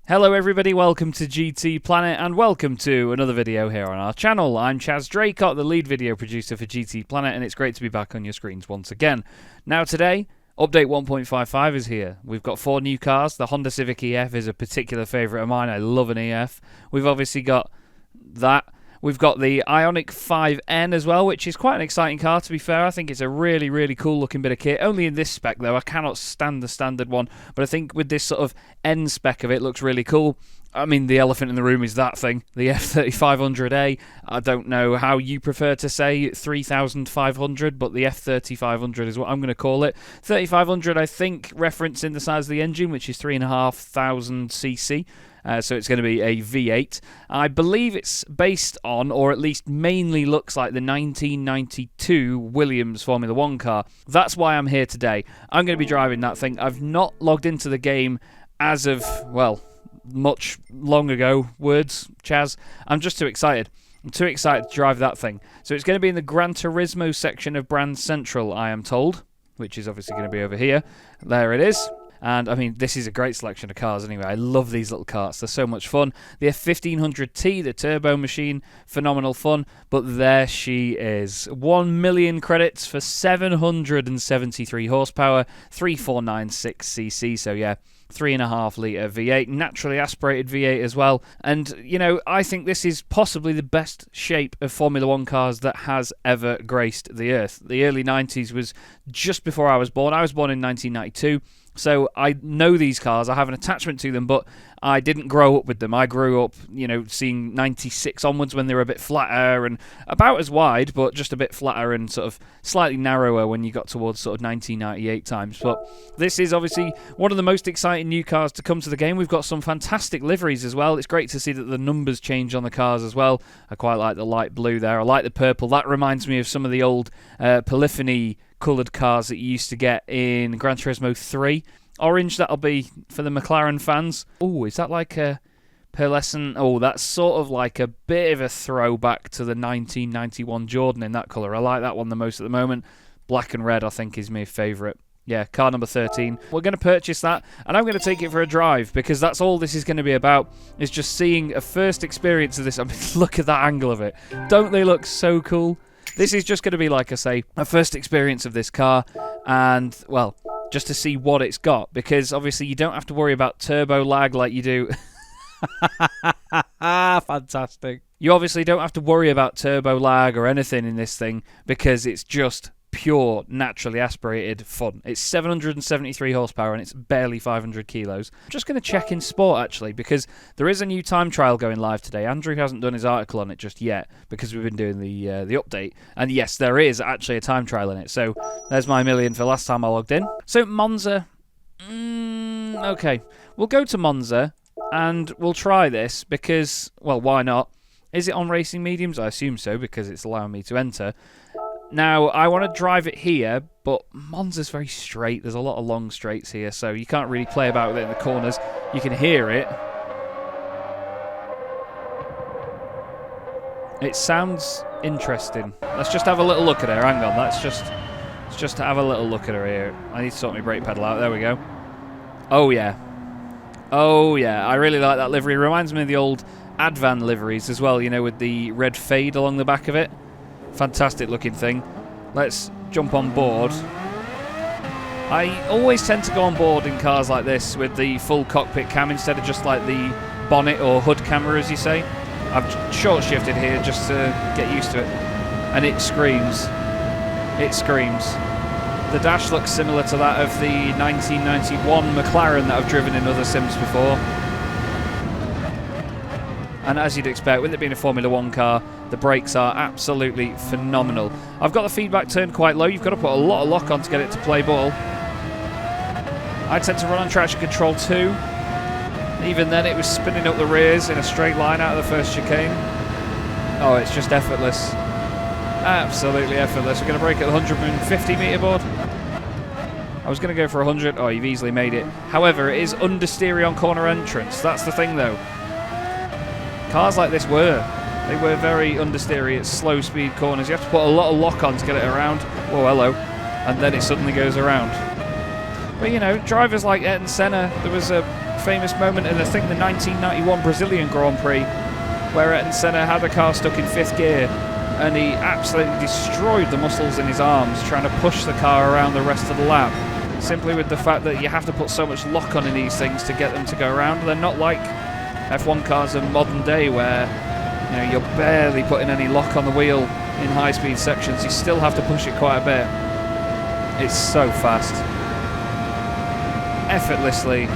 Hello everybody, welcome to GT Planet and welcome to another video here on our channel. I'm Chaz Draycott, the lead video producer for GT Planet, and it's great to be back on your screens once again. Now today, update 1.55 is here. We've got 4 new cars. The Honda Civic EF is a particular favourite of mine. I love an EF. We've obviously got that. We've got the Ioniq 5N as well, which is quite an exciting car, to be fair. I think it's a really, really cool looking bit of kit. Only in this spec, though. I cannot stand the standard one, but I think with this sort of N spec of it, looks really cool. I mean, the elephant in the room is that thing, the F3500-A. I don't know how you prefer to say 3500, but the F3500 is what I'm going to call it. 3500, I think, referencing the size of the engine, which is 3,500 cc. So it's going to be a V8. I believe it's based on, or at least mainly looks like, the 1992 Williams Formula 1 car. That's why I'm here today. I'm going to be driving that thing. I've not logged into the game as of, well, much long ago. Words, Chaz. I'm just too excited. I'm too excited to drive that thing. So it's going to be in the Gran Turismo section of Brand Central, I am told, which is obviously going to be over here. There it is. And, I mean, this is a great selection of cars anyway. I love these little carts. They're so much fun. The F1500-T, the turbo machine, phenomenal fun. But there she is. 1 million credits for 773 horsepower, 3496 cc. So, yeah, 3.5 litre V8, naturally aspirated V8 as well. And, you know, I think this is possibly the best shape of Formula 1 cars that has ever graced the earth. The early 90s was just before I was born. I was born in 1992. So I know these cars, I have an attachment to them, but I didn't grow up with them. I grew up, you know, seeing 96 onwards when they were a bit flatter and about as wide, but just a bit flatter and sort of slightly narrower when you got towards sort of 1998 times. But this is obviously one of the most exciting new cars to come to the game. We've got some fantastic liveries as well. It's great to see that the numbers change on the cars as well. I quite like the light blue there. I like the purple. That reminds me of some of the old polyphony coloured cars that you used to get in Gran Turismo 3. Orange, that'll be for the McLaren fans. Oh, is that like a pearlescent? Oh, that's sort of like a bit of a throwback to the 1991 Jordan in that colour. I like that one the most at the moment. Black and red, I think, is my favourite. Yeah, car number 13. We're going to purchase that, and I'm going to take it for a drive, because that's all this is going to be about, is just seeing a first experience of this. I mean, look at that angle of it. Don't they look so cool? This is just going to be, like I say, a first experience of this car, and, well, just to see what it's got, because obviously you don't have to worry about turbo lag like you do. Fantastic. You obviously don't have to worry about turbo lag or anything in this thing, because it's just pure, naturally aspirated fun. It's 773 horsepower and it's barely 500 kilos. I'm just going to check in sport, actually, because there is a new time trial going live today. Andrew hasn't done his article on it just yet, because we've been doing the update. And yes, there is actually a time trial in it. So there's my million for last time I logged in. So Monza. Okay. We'll go to Monza and we'll try this because, well, why not? Is it on racing mediums? I assume so, because it's allowing me to enter. Now, I want to drive it here, but Monza's very straight. There's a lot of long straights here, so you can't really play about with it in the corners. You can hear it. It sounds interesting. Let's just have a little look at her. Hang on, let's just have a little look at her here. I need to sort my brake pedal out. There we go. Oh, yeah. Oh, yeah. I really like that livery. It reminds me of the old Advan liveries as well, you know, with the red fade along the back of it. Fantastic looking thing. Let's jump on board. I always tend to go on board in cars like this with the full cockpit cam instead of just like the bonnet or hood camera, as you say. I've short shifted here just to get used to it. And it screams. It screams. The dash looks similar to that of the 1991 McLaren that I've driven in other sims before. And as you'd expect, with it being a Formula 1 car, the brakes are absolutely phenomenal. I've got the feedback turned quite low. You've got to put a lot of lock on to get it to play ball. I tend to run on traction control 2. Even then, it was spinning up the rears in a straight line out of the first chicane. Oh, it's just effortless. Absolutely effortless. We're going to brake at the 150 metre board. I was going to go for 100. Oh, you've easily made it. However, it is understeery on corner entrance. That's the thing, though. Cars like this they were very understeery at slow speed corners. You have to put a lot of lock on to get it around. Oh, hello. And then it suddenly goes around. But, you know, drivers like Ayrton Senna, there was a famous moment in, I think, the 1991 Brazilian Grand Prix, where Ayrton Senna had a car stuck in 5th gear, and he absolutely destroyed the muscles in his arms trying to push the car around the rest of the lap. Simply with the fact that you have to put so much lock on in these things to get them to go around. They're not like F1 cars of modern day where, you know, you're barely putting any lock on the wheel in high-speed sections. You still have to push it quite a bit. It's so fast. Effortlessly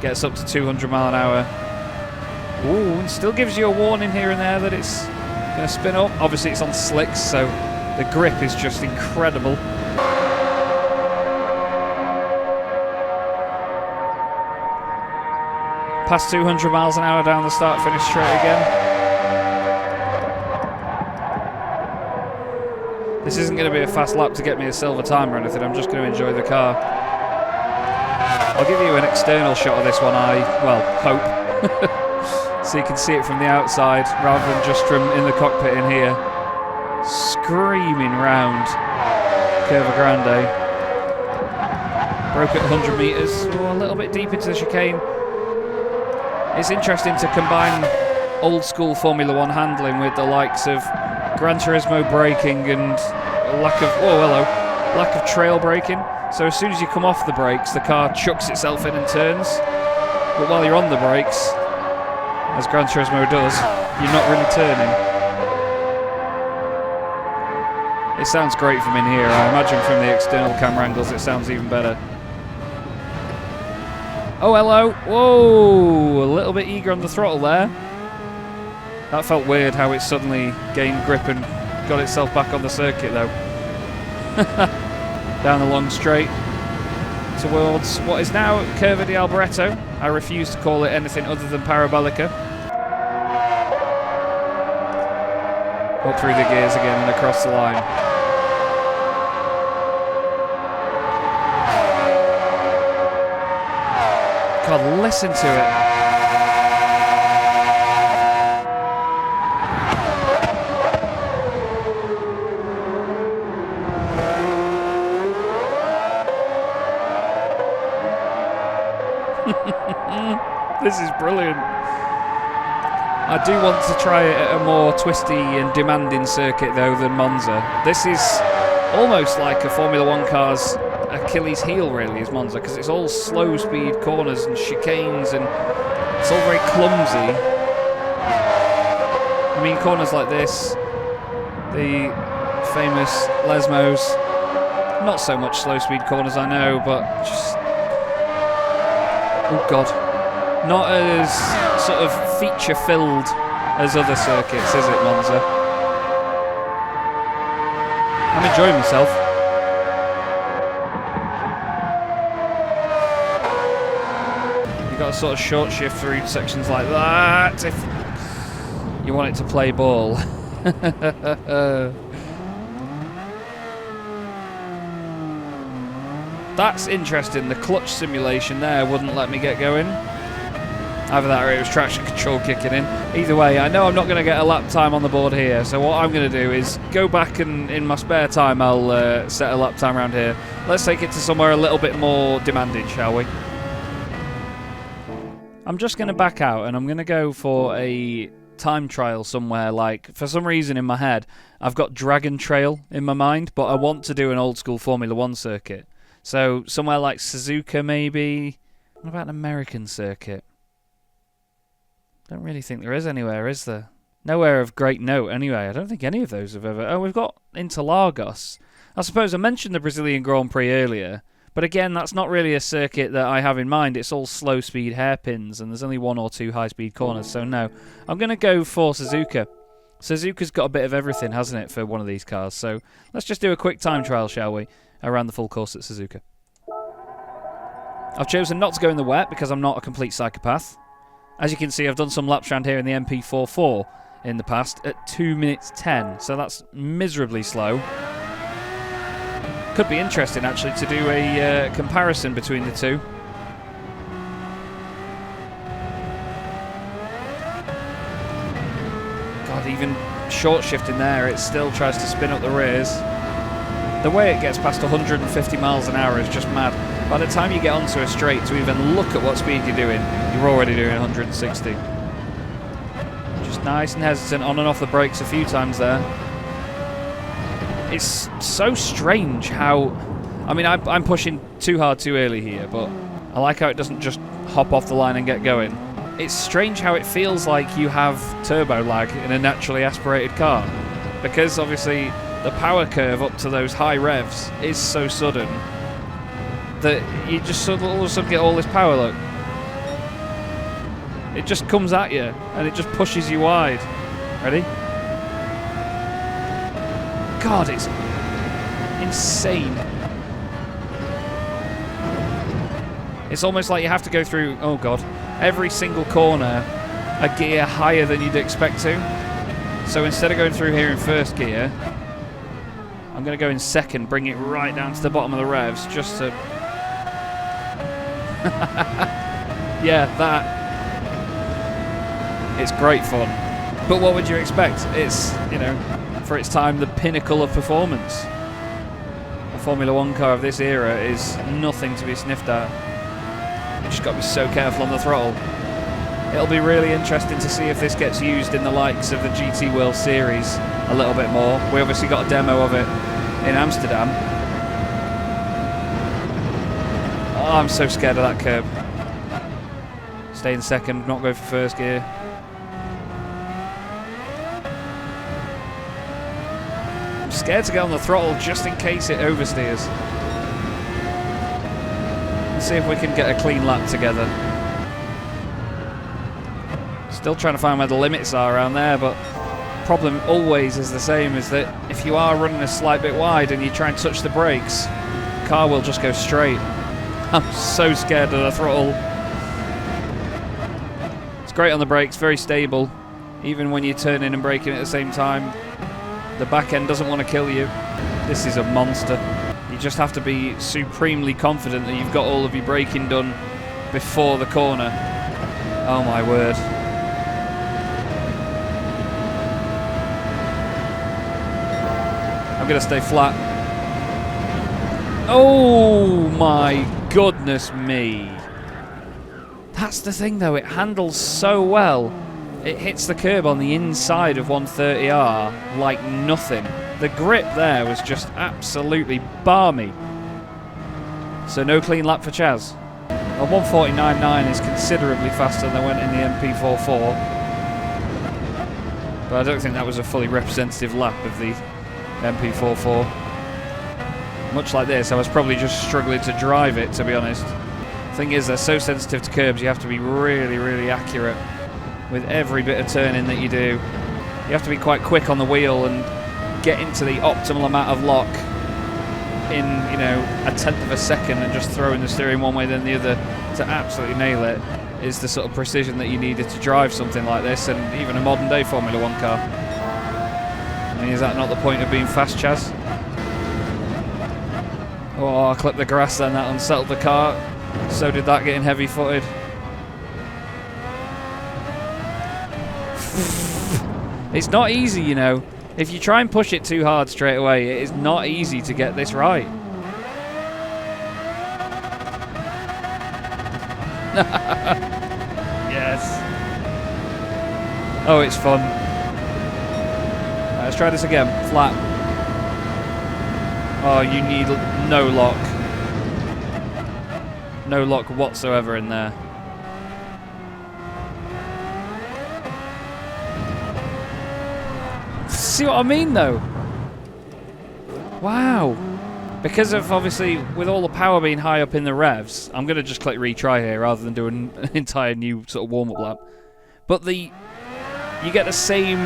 gets up to 200 mile an hour. Ooh, and still gives you a warning here and there that it's going to spin up. Obviously it's on slicks, so the grip is just incredible. Past 200 miles an hour down the start-finish straight again. This isn't going to be a fast lap to get me a silver time or anything. I'm just going to enjoy the car. I'll give you an external shot of this one, I hope. So you can see it from the outside rather than just from in the cockpit in here. Screaming round Curva Grande. Broke at 100 metres. Oh, a little bit deep into the chicane. It's interesting to combine old school Formula 1 handling with the likes of Gran Turismo braking and lack of trail braking. So as soon as you come off the brakes, the car chucks itself in and turns. But while you're on the brakes, as Gran Turismo does, you're not really turning. It sounds great from in here. I imagine from the external camera angles it sounds even better. Oh, hello. Whoa, a little bit eager on the throttle there. That felt weird how it suddenly gained grip and got itself back on the circuit though. Down the long straight towards what is now Curva di Alboreto. I refuse to call it anything other than Parabolica. Up through the gears again and across the line. God, listen to it. This is brilliant. I do want to try it at a more twisty and demanding circuit though than Monza. This is almost like a Formula 1 car's Achilles heel really, is Monza, because it's all slow speed corners and chicanes and it's all very clumsy. I mean, corners like this, the famous Lesmos, not so much slow speed corners I know, but just, oh god, not as sort of feature filled as other circuits, is it, Monza? I'm enjoying myself. You've got to sort of short shift through sections like that if you want it to play ball. That's interesting. The clutch simulation there wouldn't let me get going. Either that or it was traction control kicking in. Either way, I know I'm not going to get a lap time on the board here, so what I'm going to do is go back and in my spare time I'll set a lap time around here. Let's take it to somewhere a little bit more demanding, shall we? I'm just going to back out and I'm going to go for a time trial somewhere. Like, for some reason in my head I've got Dragon Trail in my mind, but I want to do an old school Formula 1 circuit. So somewhere like Suzuka maybe. What about an American circuit? Don't really think there is anywhere, is there? Nowhere of great note anyway. I don't think any of those have ever... Oh, we've got Interlagos. I suppose I mentioned the Brazilian Grand Prix earlier, but again, that's not really a circuit that I have in mind. It's all slow-speed hairpins, and there's only one or two high-speed corners, so no. I'm going to go for Suzuka. Suzuka's got a bit of everything, hasn't it, for one of these cars? So let's just do a quick time trial, shall we, around the full course at Suzuka. I've chosen not to go in the wet because I'm not a complete psychopath. As you can see, I've done some laps around here in the MP44 in the past at 2 minutes 10, so that's miserably slow. Could be interesting, actually, to do a comparison between the two. God, even short shifting there, it still tries to spin up the rears. The way it gets past 150 miles an hour is just mad. By the time you get onto a straight to even look at what speed you're doing, you're already doing 160. Just nice and hesitant, on and off the brakes a few times there. It's so strange how... I mean, I'm pushing too hard too early here, but I like how it doesn't just hop off the line and get going. It's strange how it feels like you have turbo lag in a naturally aspirated car, because obviously the power curve up to those high revs is so sudden that you just sort of all of a sudden get all this power, look. It just comes at you and it just pushes you wide. Ready? God, it's insane. It's almost like you have to go through, oh God, every single corner a gear higher than you'd expect to. So instead of going through here in first gear, I'm going to go in second, bring it right down to the bottom of the revs, just to... yeah, that. It's great fun. But what would you expect? It's, you know, for its time, the pinnacle of performance. A Formula 1 car of this era is nothing to be sniffed at. You just got to be so careful on the throttle. It'll be really interesting to see if this gets used in the likes of the GT World Series a little bit more. We obviously got a demo of it in Amsterdam. Oh, I'm so scared of that curb. Stay in second, not go for first gear. I'm scared to get on the throttle just in case it oversteers. Let's see if we can get a clean lap together. Still trying to find where the limits are around there, but problem always is the same, is that if you are running a slight bit wide and you try and touch the brakes, the car will just go straight. I'm so scared of the throttle. It's great on the brakes, very stable, even when you're turning and braking at the same time. The back end doesn't want to kill you. This is a monster. You just have to be supremely confident that you've got all of your braking done before the corner. Oh my word. I'm going to stay flat. Oh my goodness me. That's the thing though, it handles so well. It hits the curb on the inside of 130R like nothing. The grip there was just absolutely balmy. So no clean lap for Chaz. A 149.9 is considerably faster than went in the MP44. But I don't think that was a fully representative lap of the MP44. Much like this, I was probably just struggling to drive it, to be honest. Thing is, they're so sensitive to curbs, you have to be really, really accurate with every bit of turning that you do. You have to be quite quick on the wheel and get into the optimal amount of lock in, you know, a tenth of a second, and just throwing the steering one way then the other to absolutely nail it is the sort of precision that you needed to drive something like this, and even a modern day Formula 1 car. I mean, is that not the point of being fast, Chaz? Oh, I clipped the grass then, that unsettled the car. So did that getting heavy-footed. It's not easy, you know. If you try and push it too hard straight away, it is not easy to get this right. Yes. Oh, it's fun. Right, let's try this again. Flat. Oh, you need no lock. No lock whatsoever in there. See what I mean, though? Wow. Because of, obviously, with all the power being high up in the revs, I'm going to just click retry here rather than do an entire new sort of warm-up lap. But you get the same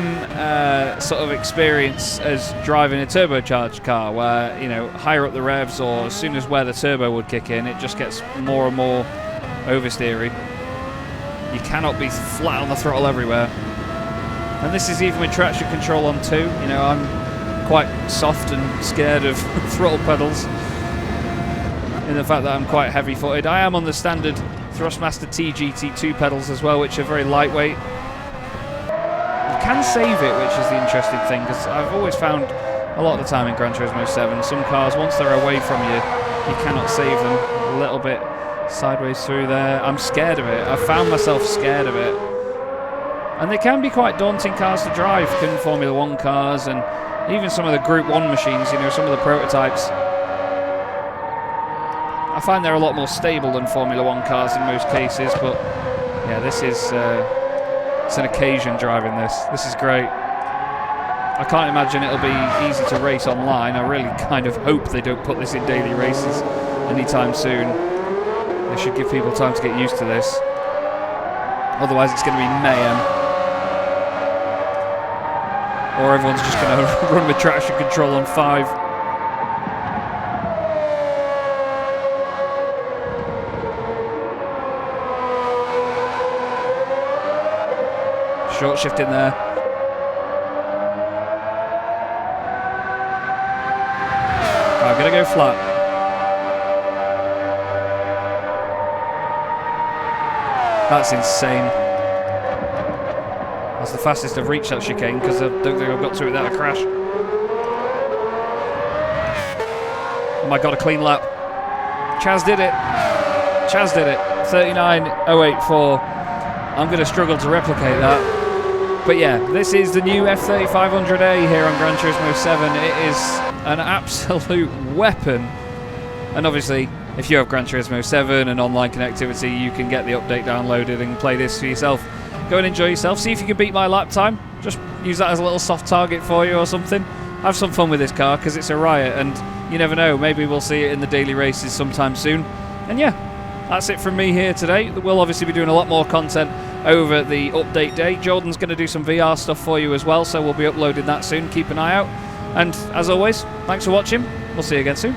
sort of experience as driving a turbocharged car, where, you know, higher up the revs, or as soon as where the turbo would kick in, it just gets more and more oversteery. You cannot be flat on the throttle everywhere. And this is even with traction control on too. You know, I'm quite soft and scared of throttle pedals, in the fact that I'm quite heavy-footed. I am on the standard Thrustmaster TGT2 pedals as well, which are very lightweight. You can save it, which is the interesting thing, because I've always found a lot of the time in Gran Turismo 7, some cars, once they're away from you, you cannot save them. a little bit sideways through there. I'm scared of it. I found myself scared of it. And they can be quite daunting cars to drive, in Formula 1 cars, and even some of the Group 1 machines, you know, some of the prototypes. I find they're a lot more stable than Formula 1 cars in most cases, but yeah, this is it's an occasion driving this. This is great. I can't imagine it'll be easy to race online. I really kind of hope they don't put this in daily races anytime soon. They should give people time to get used to this. Otherwise it's going to be mayhem. Or everyone's just going to run with traction control on 5. Short shift in there. I'm going to go flat. That's insane. That's the fastest I've reached that chicane because I don't think I've got to it without a crash. Oh my god, a clean lap. Chaz did it. Chaz did it. 39.084. I'm going to struggle to replicate that. But yeah, this is the new F3500-A here on Gran Turismo 7. It is an absolute weapon. And obviously, if you have Gran Turismo 7 and online connectivity, you can get the update downloaded and play this for yourself. Go and enjoy yourself. See if you can beat my lap time. Just use that as a little soft target for you or something. Have some fun with this car because it's a riot, and you never know, maybe we'll see it in the daily races sometime soon. And yeah, that's it from me here today. We'll obviously be doing a lot more content over the update day. Jordan's going to do some VR stuff for you as well, so we'll be uploading that soon. Keep an eye out. And as always, thanks for watching. We'll see you again soon.